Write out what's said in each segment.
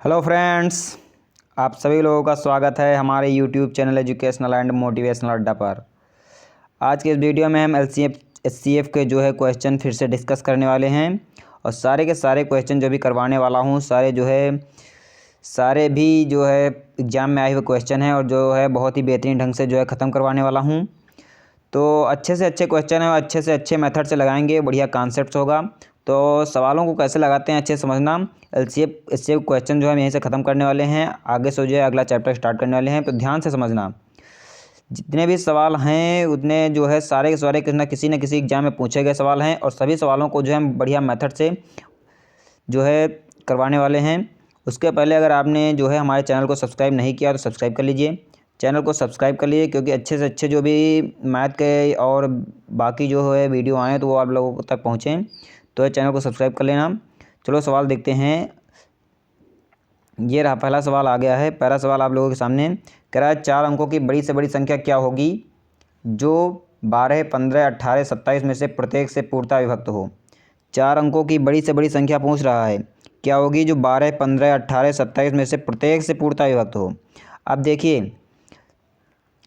Hello friends, आप सभी लोगों का स्वागत है हमारे YouTube channel educational and motivational अड्डा पर। आज के इस वीडियो में हम एलसीएफ एचसीएफ के जो है क्वेश्चन फिर से डिस्कस करने वाले हैं और सारे के सारे क्वेश्चन जो भी करवाने वाला हूँ सारे भी जो है एग्ज़ाम में आए हुए क्वेश्चन हैं और जो है बहुत ही बेहतरीन ढंग से जो है ख़त्म करवाने वाला हूँ। तो अच्छे से अच्छे क्वेश्चन है और अच्छे से अच्छे मेथड से लगाएंगे, बढ़िया कॉन्सेप्ट्स होगा। तो सवालों को कैसे लगाते हैं अच्छे समझना। एलसीएफ इससे क्वेश्चन जो है हम यहीं से ख़त्म करने वाले हैं, आगे से जो है अगला चैप्टर स्टार्ट करने वाले हैं। तो ध्यान से समझना, जितने भी सवाल हैं उतने जो है सारे के सारे किसी न किसी एग्जाम में पूछे गए सवाल हैं और सभी सवालों को जो है हम बढ़िया मेथड से जो है करवाने वाले हैं। उसके पहले अगर आपने जो है हमारे चैनल को सब्सक्राइब नहीं किया तो सब्सक्राइब कर लीजिए, चैनल को सब्सक्राइब कर लीजिए, क्योंकि अच्छे से अच्छे जो भी मैथ के और बाकी जो है वीडियो आए तो वो आप लोगों तक पहुँचें। तो चैनल को सब्सक्राइब कर लेना। चलो सवाल देखते हैं। ये रहा पहला सवाल आ गया है। पहला सवाल आप लोगों के सामने कह रहा है 4 अंकों की बड़ी से बड़ी संख्या क्या होगी जो 12, 15, 18, 27 में से प्रत्येक से पूर्णतः विभक्त हो। 4 अंकों की बड़ी से बड़ी संख्या पूछ रहा है, क्या होगी जो 12, 15, 18, 27 में से प्रत्येक से पूर्णतः विभक्त हो। अब देखिए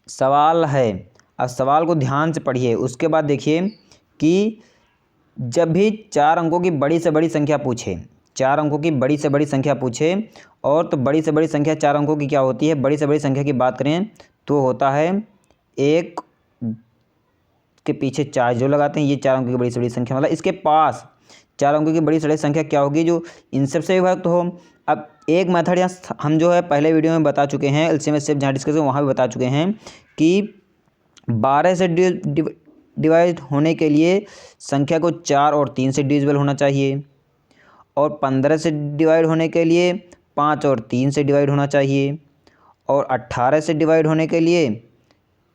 सवाल है, अब सवाल को ध्यान से पढ़िए। उसके बाद देखिए कि जब भी 4 अंकों की बड़ी से बड़ी संख्या पूछे, 4 अंकों की बड़ी से बड़ी संख्या पूछे और तो बड़ी से बड़ी संख्या 4 अंकों की क्या होती है। बड़ी से बड़ी संख्या की बात करें तो होता है 1 के पीछे 4 जो लगाते हैं, ये 4 अंकों की बड़ी से बड़ी संख्या। मतलब इसके पास 4 अंकों की बड़ी से बड़ी संख्या क्या होगी जो इन सबसे विभक्त हो। अब एक मेथड यहाँ हम जो है पहले वीडियो में बता चुके हैं, एलसीएम एचसीएफ जहाँ डिस्कस वहाँ भी बता चुके हैं कि 12 से डिवाइड होने के लिए संख्या को 4 और 3 से डिविजिबल होना चाहिए और 15 से डिवाइड होने के लिए 5 और 3 से डिवाइड होना चाहिए और 18 से डिवाइड होने के लिए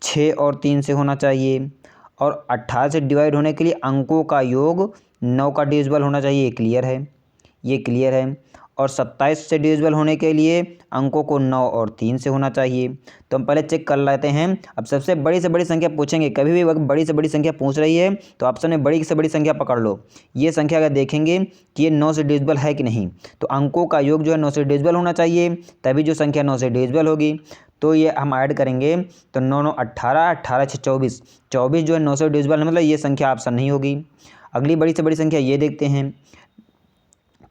6 और 3 से होना चाहिए और 18 से डिवाइड होने के लिए अंकों का योग 9 का डिविजिबल होना चाहिए। ये क्लियर है, ये क्लियर है। और 27 से डिविजिबल होने के लिए अंकों को 9 और 3 से होना चाहिए। तो हम पहले चेक कर लेते हैं। अब सबसे बड़ी से बड़ी संख्या पूछेंगे, कभी भी अगर बड़ी से बड़ी संख्या पूछ रही है तो ऑप्शन में बड़ी से बड़ी संख्या पकड़ लो। ये संख्या अगर देखेंगे कि ये 9 से डिविजिबल है कि नहीं, तो अंकों का योग जो है 9 से डिविजिबल होना चाहिए, तभी जो संख्या 9 से डिविजिबल होगी। तो ये हम ऐड करेंगे तो 9 9 18, 18 6 24, 24 जो है 9 से डिविजिबल है, मतलब ये संख्या ऑप्शन नहीं होगी। अगली बड़ी से बड़ी संख्या ये देखते हैं,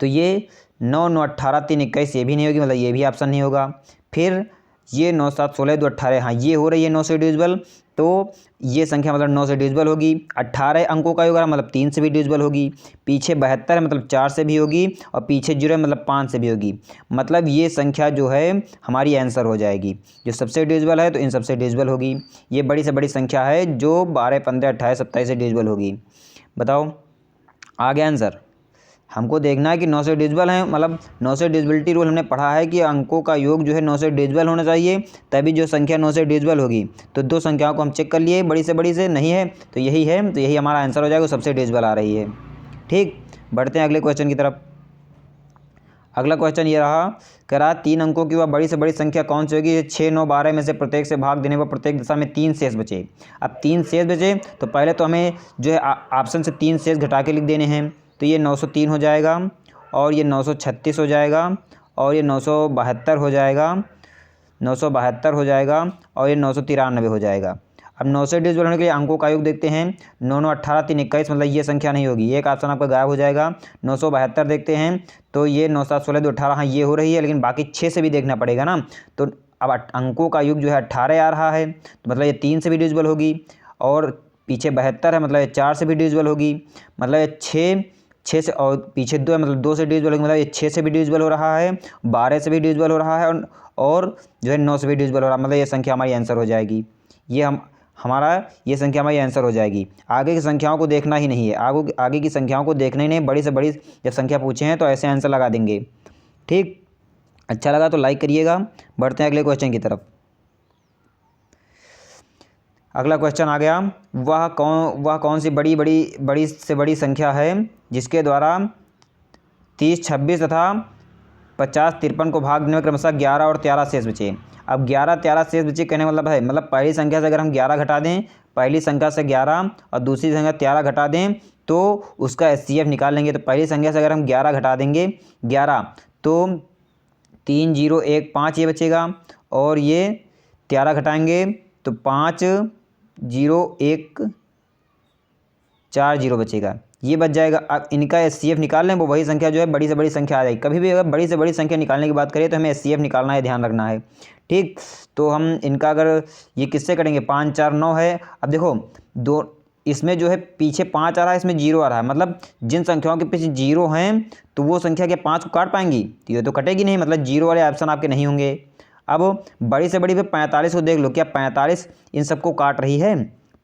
तो ये 9 9 18 3 21, ये भी नहीं होगी, मतलब ये भी ऑप्शन नहीं होगा। फिर ये 9 7 16 2 18, हाँ ये हो रही है 9 से डिविजिबल, तो ये संख्या मतलब 9 से डिविजिबल होगी। 18 अंकों का योग है मतलब 3 से भी डिविजिबल होगी। पीछे 72 है मतलब 4 से भी होगी और पीछे 0 है मतलब 5 से भी होगी। मतलब ये संख्या जो है हमारी आंसर हो जाएगी, जो सबसे डिविजिबल है तो इन सबसे डिविजिबल होगी। ये बड़ी से बड़ी संख्या है जो 12, 15, 18, 27 से डिविजिबल होगी। बताओ आ गया आंसर। हमको देखना है कि 9 से डिविजिबल है, मतलब 9 से डिविजिबिलिटी रूल हमने पढ़ा है कि अंकों का योग जो है 9 से डिविजिबल होना चाहिए, तभी जो संख्या 9 से डिविजिबल होगी। तो 2 संख्याओं को हम चेक कर लिए, बड़ी से नहीं है तो यही है, तो यही हमारा आंसर हो जाएगा, सबसे डिविजिबल आ रही है। ठीक, बढ़ते हैं अगले क्वेश्चन की तरफ। अगला क्वेश्चन ये रहा, कह रहा 3 अंकों की वह बड़ी से बड़ी संख्या कौन सी होगी 6 9 12 में से प्रत्येक से भाग देने पर प्रत्येक दिशा में 3 शेष बचे। अब 3 शेष बचे तो पहले तो हमें जो है ऑप्शन से 3 शेष घटा के लिख देने हैं। तो ये 903 हो जाएगा और ये 936 हो जाएगा और ये 972 हो जाएगा, 972 हो जाएगा और ये 993 हो जाएगा। अब 9 से डिविजिबल होने के लिए अंकों का योग देखते हैं। 9 9 18 3 21, मतलब ये संख्या नहीं होगी, एक ऑप्शन आपका गायब हो जाएगा। 972 देखते हैं तो ये 9 7 16 2 18, हाँ ये हो रही है, लेकिन बाकी 6 से भी देखना पड़ेगा ना। तो अब अंकों का योग जो है 18 आ रहा है, तो मतलब ये 3 से भी डिविजिबल होगी और पीछे 72 है, मतलब ये 4 से भी डिविजिबल होगी। मतलब ये 6 से और पीछे 2 है, मतलब 2 से डिविजिबल होगी, मतलब ये 6 से भी डिविजिबल हो रहा है, 12 से भी डिविजिबल हो रहा है और जो है 9 से भी डिविजिबल हो रहा है। मतलब ये संख्या हमारी आंसर हो जाएगी। ये हमारा ये संख्या हमारी आंसर हो जाएगी। आगे की संख्याओं को देखना ही नहीं है, आगे की संख्याओं को देखना ही नहीं, बड़ी से बड़ी जब संख्या पूछे हैं तो ऐसे आंसर लगा देंगे। ठीक, अच्छा लगा तो लाइक करिएगा। बढ़ते हैं अगले क्वेश्चन की तरफ। अगला क्वेश्चन आ गया, वह कौन सी बड़ी से बड़ी संख्या है जिसके द्वारा 30 26 तथा 50 53 को भाग देने में क्रमशः 11 और 13 शेष बचे। अब 11 13 शेष बचे कहने मतलब है, मतलब पहली संख्या से अगर हम 11 घटा दें, पहली संख्या से 11 और दूसरी संख्या 13 घटा दें तो उसका एचसीएफ निकाल लेंगे। तो पहली संख्या से अगर हम 11 घटा देंगे 11, तो 3 0 1 5 ये बचेगा, और ये 13 घटाएंगे तो 5 0 1 4 0 बचेगा, ये बच जाएगा। अब इनका HCF निकाल लें, वो वही संख्या जो है बड़ी से बड़ी संख्या आ जाएगी। कभी भी अगर बड़ी से बड़ी संख्या निकालने की बात करें तो हमें HCF निकालना है, ध्यान रखना है, ठीक। तो हम इनका अगर ये किससे करेंगे, 5 4 9 है। अब देखो दो इसमें जो है पीछे 5 आ रहा है, इसमें 0 आ रहा है, मतलब जिन संख्याओं के पीछे 0 हैं तो वो संख्या क्या 5 को काट पाएंगी, तो ये तो कटेगी नहीं, मतलब 0 वाले ऑप्शन आपके नहीं होंगे। अब बड़ी से बड़ी पे 45 को देख लो, क्या 45 इन सबको काट रही है,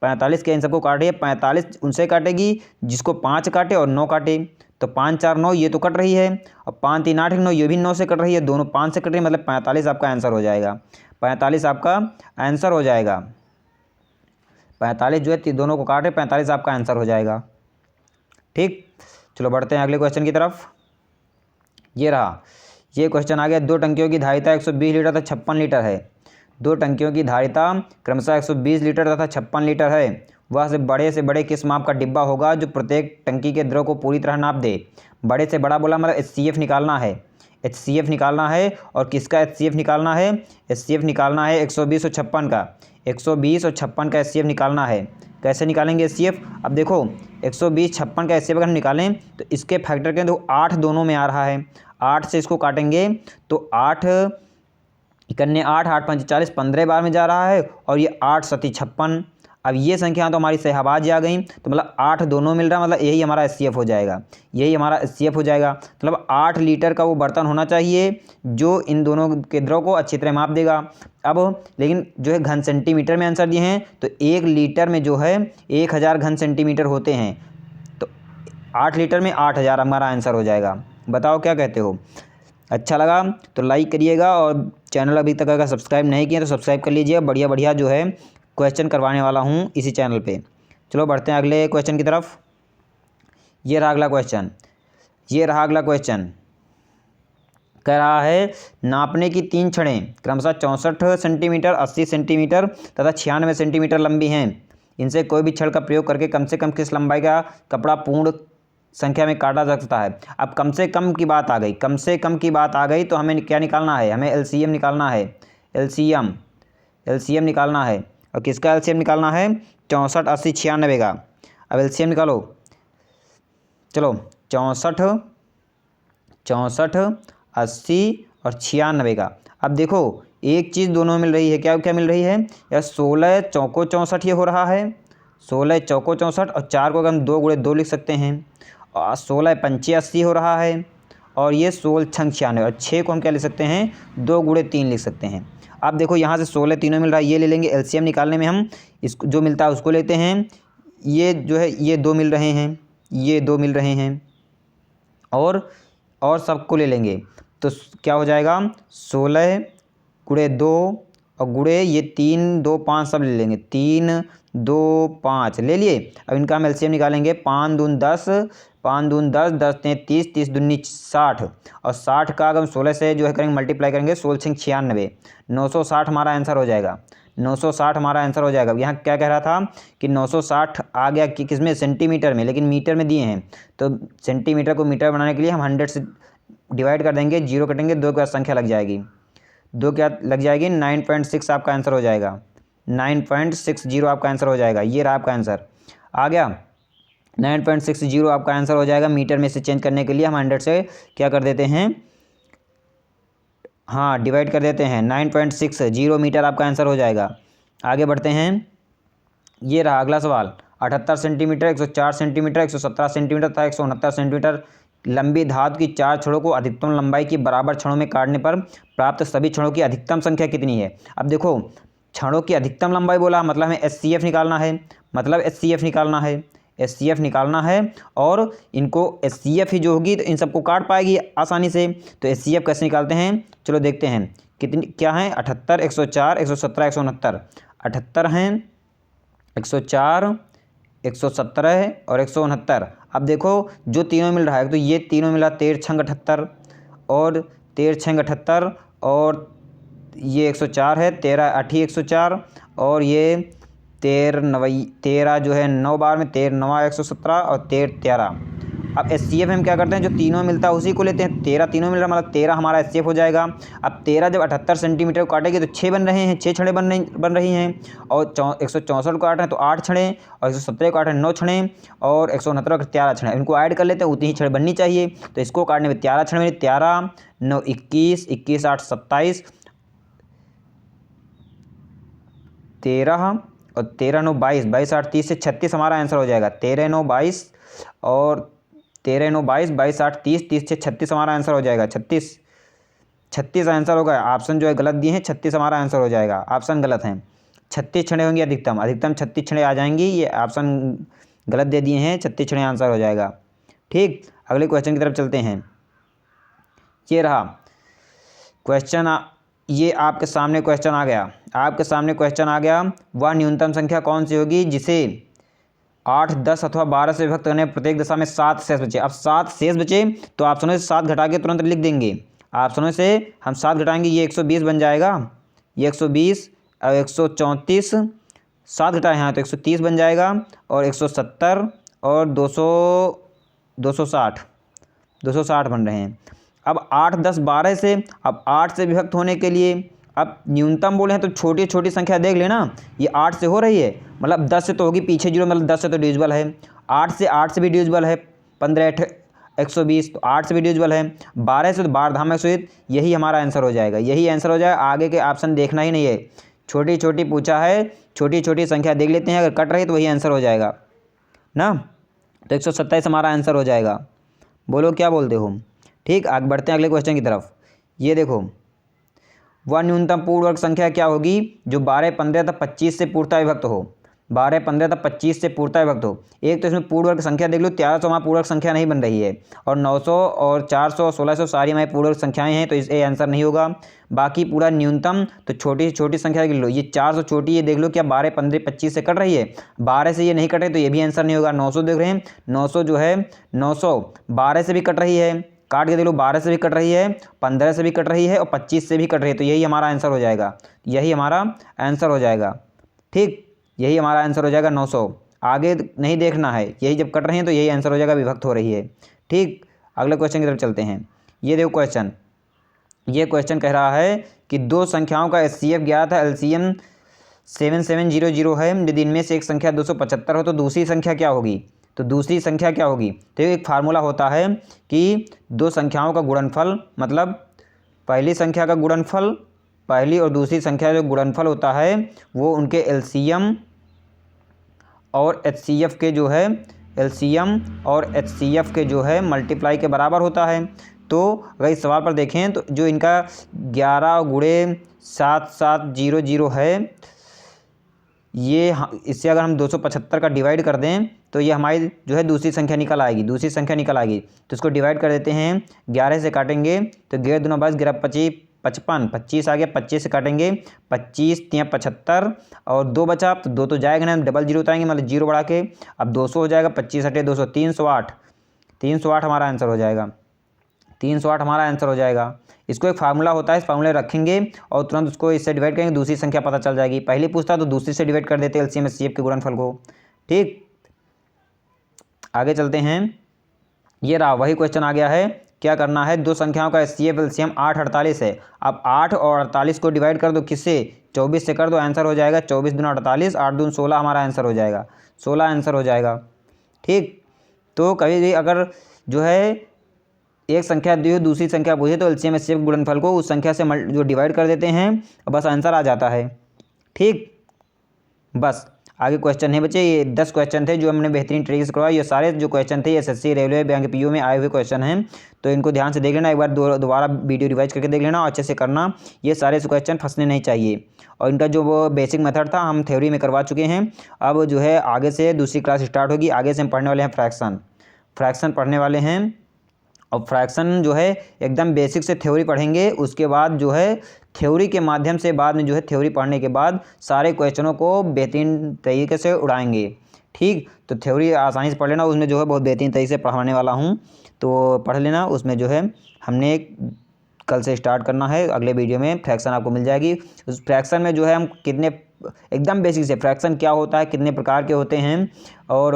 45 क्या इन सबको काट रही है, 45 उनसे काटेगी जिसको 5 काटे और 9 काटे, तो 5 4 9 ये तो कट रही है, और 5 3 8 9 ये भी 9 से कट रही है, दोनों 5 से कट रही है, मतलब 45 आपका आंसर हो जाएगा, 45 आपका आंसर हो जाएगा। 45 जो है दोनों को काटे, 45 आपका आंसर हो जाएगा, ठीक। चलो बढ़ते हैं अगले क्वेश्चन की तरफ। ये रहा, ये क्वेश्चन आ गया, 2 टंकियों की धारिता 120 लीटर तथा 56 लीटर है। 2 टंकियों की धारिता क्रमशः 120 लीटर तथा 56 लीटर है। वह से बड़े किस माप का डिब्बा होगा जो प्रत्येक टंकी के द्रव को पूरी तरह नाप दे। बड़े से बड़ा बोला मतलब HCF निकालना है, HCF निकालना है, और किसका HCF निकालना है, HCF निकालना है 120 और 56 का, 120 और 56 का HCF निकालना है। कैसे निकालेंगे HCF, अब देखो 120 56 का HCF अगर हम निकालें तो इसके फैक्टर के देखो 8 दोनों में आ रहा है, 8 से इसको काटेंगे तो 8 इकन्ने 8 8 5 40 15 बार में जा रहा है, और ये 8 सती 56। अब ये संख्या तो हमारी सहबाज आ गई, तो मतलब 8 दोनों मिल रहा है, मतलब यही हमारा HCF हो जाएगा, यही हमारा HCF हो जाएगा। मतलब 8 लीटर का वो बर्तन होना चाहिए जो इन दोनों के द्रव को अच्छी तरह माप देगा। अब लेकिन जो है घन सेंटीमीटर में आंसर दिए हैं, तो 1 लीटर में जो है 1000 घन सेंटीमीटर होते हैं, तो 8 लीटर में 8000 हमारा आंसर हो जाएगा। बताओ क्या कहते हो। अच्छा लगा तो लाइक करिएगा, और चैनल अभी तक अगर सब्सक्राइब नहीं किए तो सब्सक्राइब कर लीजिए। बढ़िया बढ़िया जो है क्वेश्चन करवाने वाला हूँ इसी चैनल पे। चलो बढ़ते हैं अगले क्वेश्चन की तरफ। ये रहा अगला क्वेश्चन, ये रहा अगला क्वेश्चन, कह रहा है नापने की 3 छड़ें क्रमशः 64 सेंटीमीटर 80 सेंटीमीटर तथा 96 सेंटीमीटर लंबी हैं। इनसे कोई भी छड़ का प्रयोग करके कम से कम किस लंबाई का कपड़ा पूर्ण संख्या में काटा जा सकता है। अब कम से कम की बात आ गई, कम से कम की बात आ गई, तो हमें क्या निकालना है, हमें LCM निकालना है, LCM निकालना है। और किसका LCM निकालना है, 64 80 96 का। अब LCM निकालो, चलो 64 80 और 96 का। अब देखो एक चीज़ दोनों मिल रही है, क्या क्या मिल रही है, या 16 चौको 64 ये हो रहा है, 16 चौको 64, और 4 को अगर हम 2 गुणे 2 लिख सकते हैं, और 16 पंचे 80 हो रहा है, और ये 16 छंग 96, और 6 को हम क्या लिख सकते हैं, 2 गुणे 3 लिख सकते हैं। अब देखो यहाँ से 16 तीनों मिल रहा है, ये ले लेंगे। LCM निकालने में हम इसको जो मिलता है उसको लेते हैं, ये जो है ये 2 मिल रहे हैं, ये 2 मिल रहे हैं, और सबको ले लेंगे, तो क्या हो जाएगा 16 गुणे 2 और गुणे ये 3 2 5 सब ले लेंगे, 3 2 5 ले लिए। अब इनका हम LCM निकालेंगे, 5 दून 10 5 दून 10 10 30 30 दूनी 60, और 60 का अगर हम 16 से जो है करेंगे मल्टीप्लाई करेंगे, 16 6 96 960 हमारा आंसर हो जाएगा, 960 हमारा आंसर हो जाएगा। यहाँ क्या कह रहा था कि 960 आ गया कि किस में, सेंटीमीटर में, लेकिन मीटर में दिए हैं, तो सेंटीमीटर को मीटर बनाने के लिए हम 100 से डिवाइड कर देंगे, 0 कटेंगे, 2 के बाद संख्या लग जाएगी, 2 क्या लग जाएगी, 9.6 आपका आंसर हो जाएगा, 9.60 आपका आंसर हो जाएगा। ये रहा आपका आंसर आ गया, 9.60 आपका आंसर हो जाएगा। मीटर में से चेंज करने के लिए हम 100 से क्या कर देते हैं, हाँ डिवाइड कर देते हैं, 9.60 मीटर आपका आंसर हो जाएगा। आगे बढ़ते हैं, ये रहा अगला सवाल, 78 सेंटीमीटर 104 सेंटीमीटर 117 सेंटीमीटर तथा 169 सेंटीमीटर लंबी धातु की 4 छड़ों को अधिकतम लंबाई की बराबर छड़ों में काटने पर प्राप्त सभी छड़ों की अधिकतम संख्या कितनी है। अब देखो छड़ों की अधिकतम लंबाई बोला, मतलब हमें HCF निकालना है, मतलब HCF निकालना है, HCF निकालना है, और इनको HCF ही जो होगी तो इन सबको काट पाएगी आसानी से। तो HCF कैसे निकालते हैं, चलो देखते हैं कितनी क्या है, 78 104 117 169, 78 हैं 104 117 और 169। अब देखो जो तीनों मिल रहा है, तो ये तीनों मिला 13 छंग 78 और 13 छंग 78, और ये 104 है, 13 8 104, और ये 13 जो है 9 बार में 13 9 117 और 13 13, अब HCF हम क्या करते हैं, जो तीनों मिलता है उसी को लेते हैं। 13 तीनों मिल रहा मतलब 13 हमारा HCF हो जाएगा। अब 13 जब 78 सेंटीमीटर को काटेंगे तो 6 बन रहे हैं, 6 छड़ें बन रही हैं। और 164 को काट रहे हैं तो 8 छड़ें, और 170 को काट रहे हैं 9 छड़ें, और 169 को 13 छड़ें। इनको ऐड कर लेते हैं, उतनी ही छड़ें बननी चाहिए। तो इसको काटने में 13 छड़ें, 13 9 21, 21 8 27, 13 और 13 9 22, 22 8 30 से 36 हमारा आंसर हो जाएगा। 13 9 22 और 13 9 22, 22 8 30, 30 से 36 हमारा आंसर हो जाएगा। 36 आंसर होगा। ऑप्शन जो है गलत दिए हैं, 36 हमारा आंसर हो जाएगा। ऑप्शन गलत हैं। 36 छड़ें होंगी अधिकतम 36 छड़ें आ जाएंगी। ये ऑप्शन गलत दे दिए हैं, 36 छड़ें आंसर हो जाएगा। ठीक, अगले क्वेश्चन की तरफ चलते हैं। ये रहा क्वेश्चन, ये आपके सामने क्वेश्चन आ गया। वह न्यूनतम संख्या कौन सी होगी जिसे 8 10 अथवा 12 से विभक्त करने प्रत्येक दशा में 7 शेष बचे। अब 7 शेष बचे तो ऑप्शनों से 7 घटा के तुरंत लिख देंगे। ऑप्शनों से हम 7 घटाएंगे, ये 120 बन जाएगा। ये 120 और 134, 7 घटाए हैं तो 130 बन जाएगा। और 170 और 260 बन रहे हैं। अब 8 10 12 से, अब 8 से विभक्त होने के लिए, अब न्यूनतम बोले हैं तो छोटी छोटी संख्या देख लेना। ये 8 से हो रही है, मतलब 10 से तो होगी पीछे जीरो, मतलब 10 से तो डिविजिबल है। 8 से भी डिविजिबल है। 15 8 120 तो 8 से भी डिविजिबल है। 12 से तो 12 धाम 120, यही हमारा आंसर हो जाएगा। यही आंसर हो जाएगा। आगे के ऑप्शन देखना ही नहीं है, छोटी छोटी पूछा है, छोटी छोटी संख्या देख लेते हैं। अगर कट रही तो वही आंसर हो जाएगा ना। तो 127 हमारा आंसर हो जाएगा। बोलो क्या बोलते हो। ठीक, आगे बढ़ते हैं अगले क्वेश्चन की तरफ। ये देखो, वह न्यूनतम पूर्ण वर्ग संख्या क्या होगी जो 12 15 तक 25 से पूर्णतः विभक्त हो। 12 15 तक 25 से पूर्णतः विभक्त हो। एक तो इसमें पूर्ण वर्ग संख्या देख लो, 1300 हमारा पूर्ण वर्ग संख्या नहीं बन रही है, और 900 और 400 और 1600 सारी हमारी पूर्ण वर्ग संख्याएं हैं, तो इससे आंसर नहीं होगा। बाकी पूरा न्यूनतम तो छोटी छोटी संख्या देख लो, ये 400 छोटी, ये देख लो क्या 12 15 25 से कट रही है। 12 से ये नहीं कट रही तो ये भी आंसर नहीं होगा। 900 देख रहे हैं, 900 जो है 900 12 से भी कट रही है, काट के देख लो, 12 से भी कट रही है, 15 से भी कट रही है, और 25 से भी कट रही है। तो यही हमारा आंसर हो जाएगा। यही हमारा आंसर हो जाएगा। ठीक, यही हमारा आंसर हो जाएगा 900। आगे नहीं देखना है, यही जब कट रही है तो यही आंसर हो जाएगा, विभक्त हो रही है। ठीक, अगले क्वेश्चन की तरफ चलते हैं। ये देखो क्वेश्चन, ये क्वेश्चन कह रहा है कि दो संख्याओं का HCF ज्ञात है, LCM 7700 है। यदि इनमें से एक संख्या 275 हो तो दूसरी संख्या क्या होगी। तो दूसरी संख्या क्या होगी, तो एक फार्मूला होता है कि दो संख्याओं का गुणनफल, मतलब पहली संख्या का गुणनफल, पहली और दूसरी संख्या जो गुणनफल होता है वो उनके LCM और HCF के जो है, LCM और HCF के जो है मल्टीप्लाई के बराबर होता है। तो अगर इस सवाल पर देखें तो जो इनका 11 गुणे 7700 है, ये इससे अगर हम 275 का डिवाइड कर दें तो ये हमारी जो है दूसरी संख्या निकल आएगी। तो इसको डिवाइड कर देते हैं, 11 से काटेंगे तो 11 दूना 22, 11 25 55, 25 आ गया। 25 से काटेंगे, 25 3 75, और 2 बचा तो 2 तो जाएगा ना, डबल जीरो उतारेंगे मतलब जीरो बढ़ा के, अब 200 हो जाएगा। 25 हटे 200, 308 हमारा आंसर हो जाएगा। 308 हमारा आंसर हो जाएगा। इसको एक फार्मूला होता है, इस फार्मूले रखेंगे और तुरंत उसको इससे डिवाइड करेंगे, दूसरी संख्या पता चल जाएगी। पहले पूछता तो दूसरी से डिवाइड कर देते LCM HCF के गुणनफल को। ठीक, आगे चलते हैं। ये रहा वही क्वेश्चन आ गया है। क्या करना है, दो संख्याओं का HCF LCM 8 48 है। अब 8 और 48 को डिवाइड कर दो, किससे, 24 से कर दो, आंसर हो जाएगा 24 दूना 48, 8 दून 16 हमारा आंसर हो जाएगा। 16 आंसर हो जाएगा। ठीक, तो कभी भी अगर जो है एक संख्या दी हो, दूसरी संख्या पूछे तो LCM HCF गुणनफल को उस संख्या से जो डिवाइड कर देते हैं, बस आंसर आ जाता है। ठीक, बस आगे क्वेश्चन नहीं बचे। ये 10 क्वेश्चन थे जो हमने बेहतरीन तरीके से करवाया। ये सारे जो क्वेश्चन थे SSC रेलवे बैंक PO में आए हुए क्वेश्चन हैं, तो इनको ध्यान से देख लेना। एक बार दोबारा वीडियो रिवाइज करके देख लेना और अच्छे से करना। ये सारे क्वेश्चन फंसने नहीं चाहिए। और इनका जो वो बेसिक मेथड था हम थ्योरी में करवा चुके हैं। अब जो है आगे से दूसरी क्लास स्टार्ट होगी। आगे से हम पढ़ने वाले हैं फ्रैक्शन पढ़ने वाले हैं। और फ्रैक्शन जो है एकदम बेसिक से थ्योरी पढ़ेंगे, उसके बाद जो है थ्योरी के माध्यम से बाद में जो है थ्योरी पढ़ने के बाद सारे क्वेश्चनों को बेहतरीन तरीके से उड़ाएंगे। ठीक, तो थ्योरी आसानी से पढ़ लेना, उसमें जो है बहुत बेहतरीन तरीके से पढ़ाने वाला हूँ, तो पढ़ लेना। उसमें जो है हमने कल से स्टार्ट करना है। अगले वीडियो में फ्रैक्शन आपको मिल जाएगी। उस फ्रैक्शन में जो है हम कितने एकदम बेसिक से फ्रैक्शन क्या होता है, कितने प्रकार के होते हैं और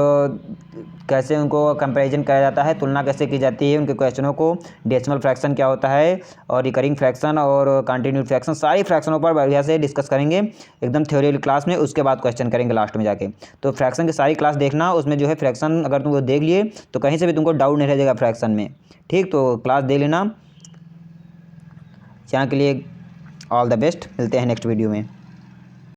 कैसे उनको कंपैरिजन किया जाता है, तुलना कैसे की जाती है उनके क्वेश्चनों को, डेसिमल फ्रैक्शन क्या होता है और रिकरिंग फ्रैक्शन और कंटिन्यूड फ्रैक्शन, सारी फ्रैक्शनों पर बढ़िया से डिस्कस करेंगे एकदम थ्योरी क्लास में। उसके बाद क्वेश्चन करेंगे लास्ट में जाके। तो फ्रैक्शन की सारी क्लास देखना, उसमें जो है फ्रैक्शन अगर तुम देख लिए तो कहीं से भी तुमको डाउट नहीं रह जाएगा फ्रैक्शन में। ठीक, तो क्लास देख लेना। यहाँ के लिए ऑल द बेस्ट, मिलते हैं नेक्स्ट वीडियो में।